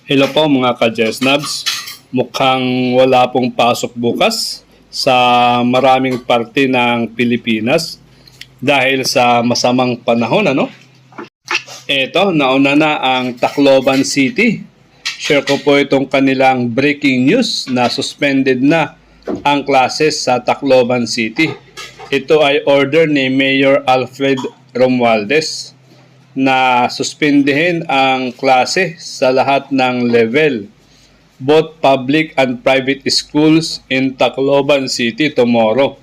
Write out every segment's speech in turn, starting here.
Hello po mga ka-Jesnabs. Mukhang wala pong pasok bukas sa maraming parte ng Pilipinas dahil sa masamang panahon, ano? Eto, nauna na ang Tacloban City. Share ko po itong kanilang breaking news na suspended na ang classes sa Tacloban City. Ito ay order ni Mayor Alfred Romualdez na suspendihin ang klase sa lahat ng level, both public and private schools in Tacloban City tomorrow,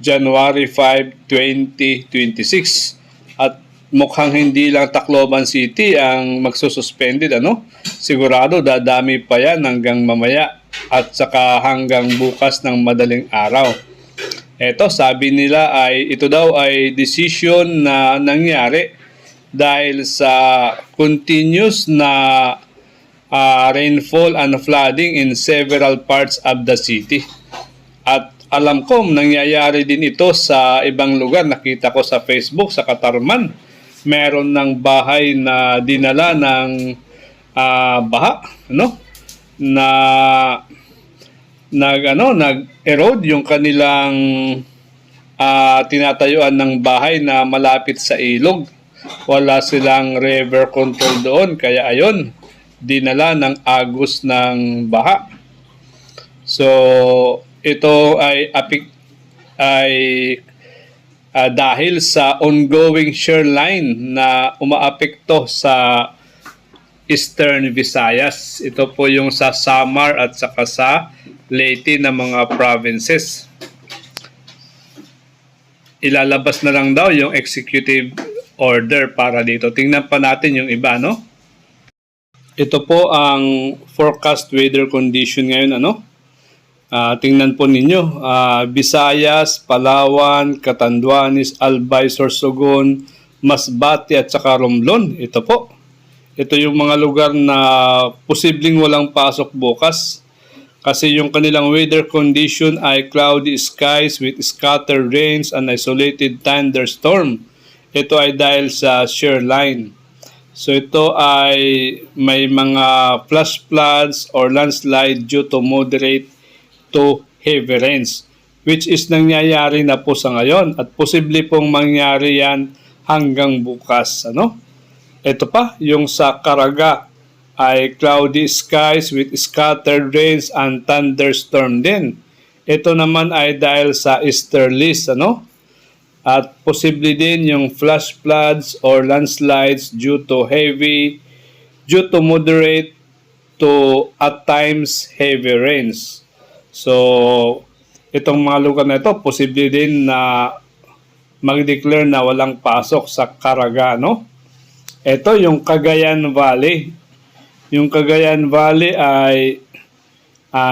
January 5, 2026. At mukhang hindi lang Tacloban City ang magsususpended, ano? Sigurado dadami pa yan hanggang mamaya at saka hanggang bukas ng madaling araw. Eto, sabi nila ito daw ay decision na nangyari dahil sa continuous na rainfall and flooding in several parts of the city. At alam ko, nangyayari din ito sa ibang lugar. Nakita ko sa Facebook, sa Katarman. Meron ng bahay na dinala ng baha, no? Nag-erode yung kanilang tinatayuan ng bahay na malapit sa ilog. Wala silang river control doon, kaya ayun, dinala ng agos ng baha. So ito ay dahil sa ongoing shear line na umaapekto sa Eastern Visayas. Ito po yung sa Samar at saka sa Leyte na mga provinces. Ilalabas na lang daw yung executive order para dito. Tingnan pa natin yung iba, no? Ito po ang forecast weather condition ngayon, ano? Tingnan po ninyo. Visayas, Palawan, Catanduanes, Albay, Sorsogon, Masbate at saka Romblon. Ito po. Ito yung mga lugar na posibleng walang pasok bukas. Kasi yung kanilang weather condition ay cloudy skies with scattered rains and isolated thunderstorm. Ito ay dahil sa shear line. So ito ay may mga flash floods or landslide due to moderate to heavy rains, which is nangyayari na po sa ngayon at posible pong mangyari yan hanggang bukas. Ano? Ito pa, yung sa Caraga ay cloudy skies with scattered rains and thunderstorm din. Ito naman ay dahil sa easterlies, ano? At posible din yung flash floods or landslides due to moderate to at times heavy rains. So, itong mga lugar na ito, posible din na mag-declare na walang pasok sa Caraga, no? Ito yung Cagayan Valley. Yung Cagayan Valley ay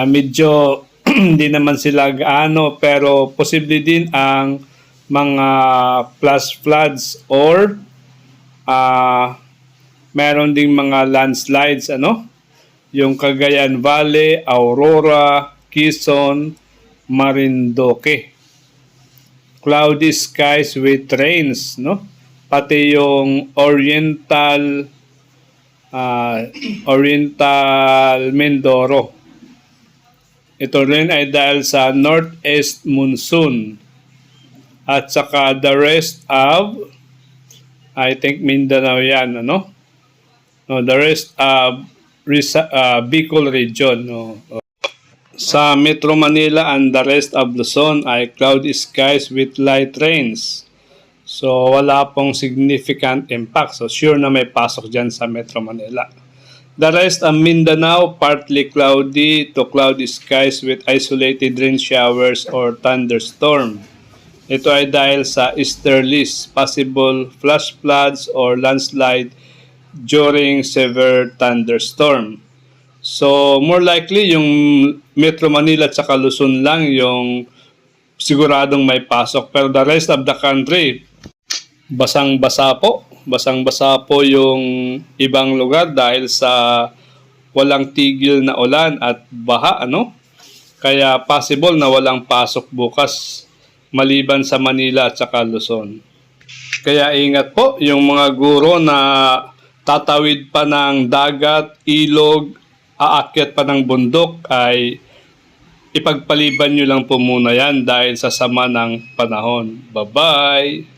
medyo hindi naman sila gaano, pero posible din ang mga flash floods or meron ding mga landslides, ano? Yung Cagayan Valley, Aurora, Quezon, Marinduque. Cloudy skies with rains, no? Pati yung Oriental Mindoro. Ito rin ay dahil sa northeast monsoon. At saka the rest of, I think Mindanao yan, ano? No, the rest of Bicol region. No? Sa Metro Manila and the rest of Luzon ay cloudy skies with light rains. So wala pong significant impact. So sure na may pasok dyan sa Metro Manila. The rest of Mindanao, partly cloudy to cloudy skies with isolated rain showers or thunderstorm. Ito ay dahil sa easterlies, possible flash floods or landslide during severe thunderstorm. So, more likely, yung Metro Manila at saka Luzon lang yung siguradong may pasok. Pero the rest of the country, basang-basa po. Basang-basa po yung ibang lugar dahil sa walang tigil na ulan at baha, ano? Kaya possible na walang pasok bukas maliban sa Manila at saka Luzon. Kaya ingat po yung mga guro na tatawid pa ng dagat, ilog aakyat pa ng bundok ay ipagpaliban nyo lang po muna yan dahil sa sama ng panahon. Bye-bye!